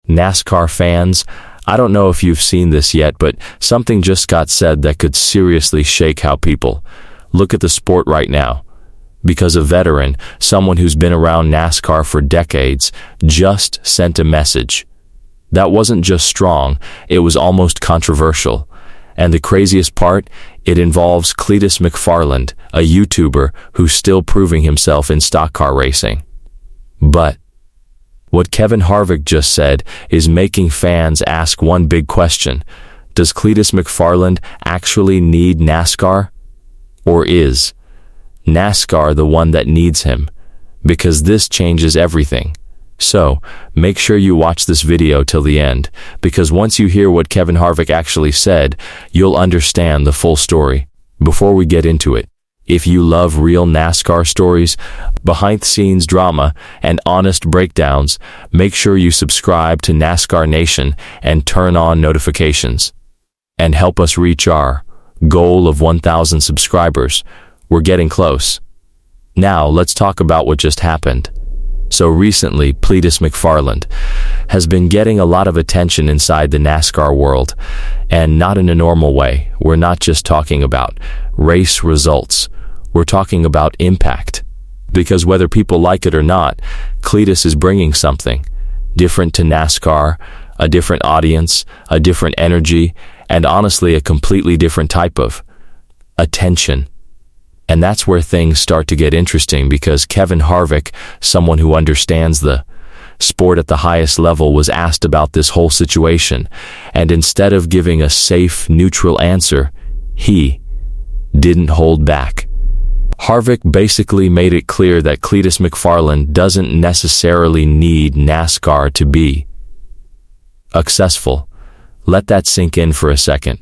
NASCAR fans, I don't know if you've seen this yet, but something just got said that could seriously shake how people look at the sport right now. Because a veteran, someone who's been around NASCAR for decades, just sent a message. That wasn't just strong, it was almost controversial. And the craziest part, it involves Cleetus McFarland, a YouTuber who's still proving himself in stock car racing. But what Kevin Harvick just said is making fans ask one big question. Does Cleetus McFarland actually need NASCAR? Or is NASCAR the one that needs him? Because this changes everything. So, make sure you watch this video till the end, because once you hear what Kevin Harvick actually said, you'll understand the full story. Before we get into it, if you love real NASCAR stories, behind-the-scenes drama, and honest breakdowns, make sure you subscribe to NASCAR Nation and turn on notifications. And help us reach our goal of 1,000 subscribers. We're getting close. Now, let's talk about what just happened. So recently, Cleetus McFarland has been getting a lot of attention inside the NASCAR world, and not in a normal way. We're not just talking about race results. We're talking about impact. Because whether people like it or not, Cleetus is bringing something different to NASCAR, a different audience, a different energy, and honestly, a completely different type of attention. And that's where things start to get interesting, because Kevin Harvick, someone who understands the sport at the highest level, was asked about this whole situation. And instead of giving a safe, neutral answer, he didn't hold back. Harvick basically made it clear that Cleetus McFarland doesn't necessarily need NASCAR to be successful. Let that sink in for a second.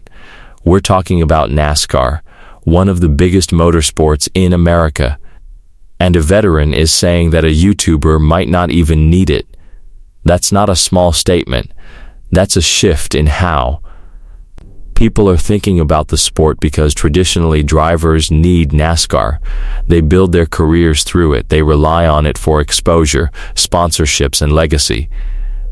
We're talking about NASCAR, one of the biggest motorsports in America. And a veteran is saying that a YouTuber might not even need it. That's not a small statement. That's a shift in how people are thinking about the sport, because traditionally drivers need NASCAR. They build their careers through it. They rely on it for exposure, sponsorships, and legacy.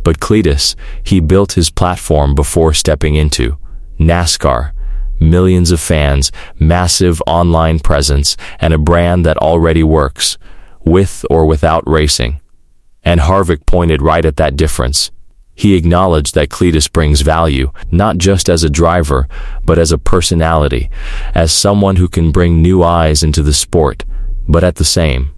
But Cleetus, he built his platform before stepping into NASCAR. Millions of fans, massive online presence, and a brand that already works, with or without racing. And Harvick pointed right at that difference. He acknowledged that Cleetus brings value, not just as a driver, but as a personality, as someone who can bring new eyes into the sport. But at the same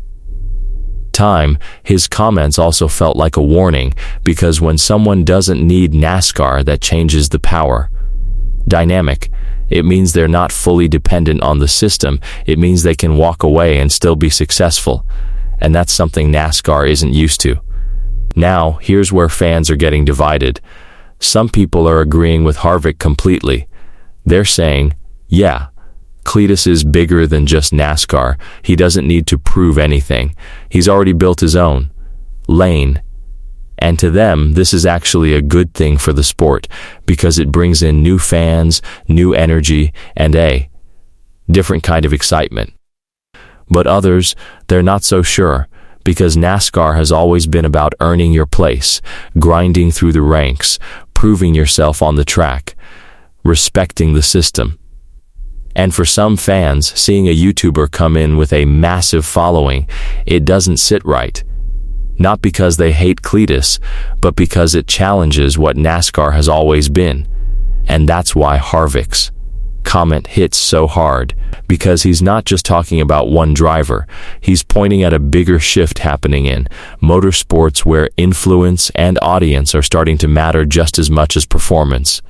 time, his comments also felt like a warning, because when someone doesn't need NASCAR, that changes the power dynamic. It means they're not fully dependent on the system. It means they can walk away and still be successful. And that's something NASCAR isn't used to. Now, here's where fans are getting divided. Some people are agreeing with Harvick completely. They're saying, yeah, Cleetus is bigger than just NASCAR. He doesn't need to prove anything. He's already built his own lane. And to them, this is actually a good thing for the sport, because it brings in new fans, new energy, and a different kind of excitement. But others, they're not so sure, because NASCAR has always been about earning your place, grinding through the ranks, proving yourself on the track, respecting the system. And for some fans, seeing a YouTuber come in with a massive following, it doesn't sit right. Not because they hate Cleetus, but because it challenges what NASCAR has always been. And that's why Harvick's comment hits so hard, because he's not just talking about one driver. He's pointing at a bigger shift happening in motorsports, where influence and audience are starting to matter just as much as performance.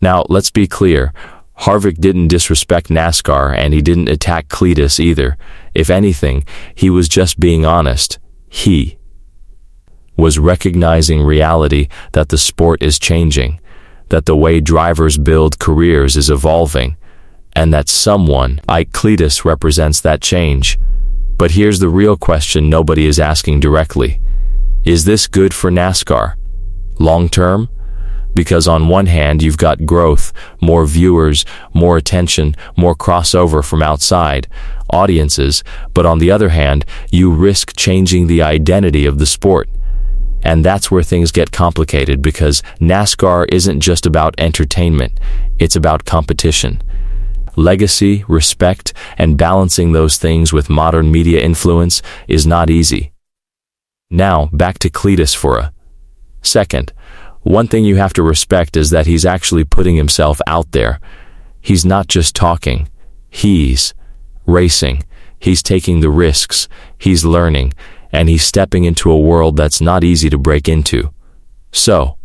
Now, let's be clear. Harvick didn't disrespect NASCAR, and he didn't attack Cleetus either. If anything, he was just being honest. He was recognizing reality, that the sport is changing, that the way drivers build careers is evolving, and that someone like Cleetus represents that change. But here's the real question nobody is asking directly. Is this good for NASCAR long term? Because on one hand, you've got growth, more viewers, more attention, more crossover from outside audiences, but on the other hand, you risk changing the identity of the sport. And that's where things get complicated, because NASCAR isn't just about entertainment, it's about competition. Legacy, respect, and balancing those things with modern media influence is not easy. Now, back to Cleetus for a second. One thing you have to respect is that he's actually putting himself out there. He's not just talking, he's racing. He's taking the risks, he's learning, and he's stepping into a world that's not easy to break into. So,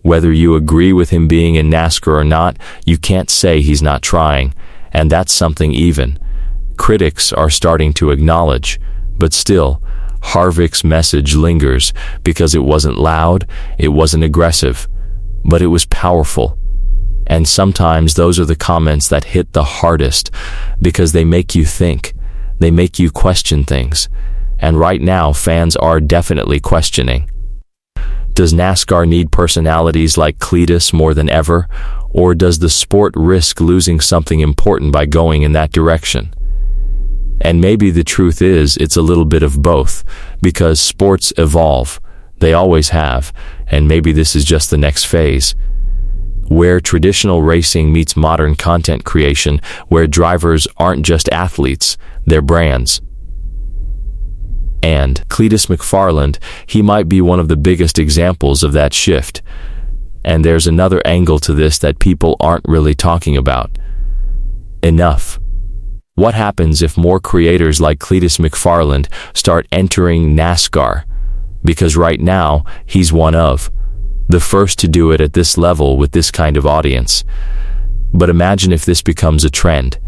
whether you agree with him being in NASCAR or not, you can't say he's not trying, and that's something even critics are starting to acknowledge. But still, Harvick's message lingers, because it wasn't loud, it wasn't aggressive, but it was powerful. And sometimes those are the comments that hit the hardest, because they make you think, they make you question things. And right now, fans are definitely questioning. Does NASCAR need personalities like Cleetus more than ever, or does the sport risk losing something important by going in that direction? And maybe the truth is, it's a little bit of both, because sports evolve, they always have, and maybe this is just the next phase, where traditional racing meets modern content creation, where drivers aren't just athletes, they're brands. And Cleetus McFarland, he might be one of the biggest examples of that shift. And there's another angle to this that people aren't really talking about enough. What happens if more creators like Cleetus McFarland start entering NASCAR? Because right now, he's one of the first to do it at this level with this kind of audience. But imagine if this becomes a trend.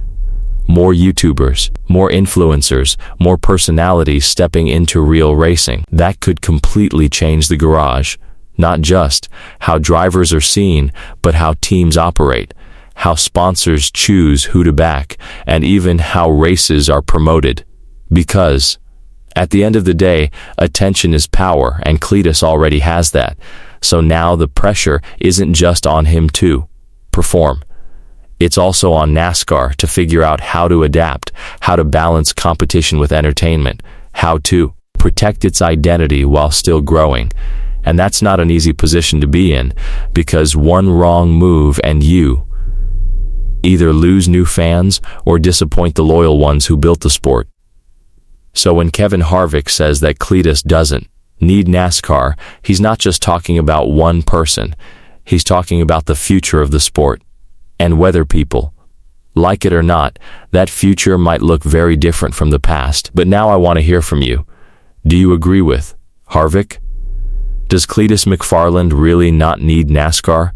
More YouTubers, more influencers, more personalities stepping into real racing. That could completely change the garage. Not just how drivers are seen, but how teams operate, how sponsors choose who to back, and even how races are promoted. Because, at the end of the day, attention is power, and Cleetus already has that. So now the pressure isn't just on him to perform. It's also on NASCAR to figure out how to adapt, how to balance competition with entertainment, how to protect its identity while still growing. And that's not an easy position to be in, because one wrong move and you either lose new fans or disappoint the loyal ones who built the sport. So when Kevin Harvick says that Cleetus doesn't need NASCAR, he's not just talking about one person, he's talking about the future of the sport. And whether people like it or not, that future might look very different from the past. But now I want to hear from you. Do you agree with Harvick? Does Cleetus McFarland really not need NASCAR?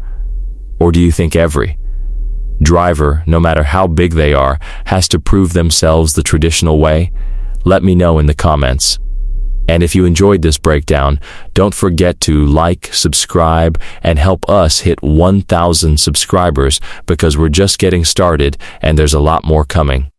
Or do you think every driver, no matter how big they are, has to prove themselves the traditional way? Let me know in the comments. And if you enjoyed this breakdown, don't forget to like, subscribe, and help us hit 1,000 subscribers, because we're just getting started and there's a lot more coming.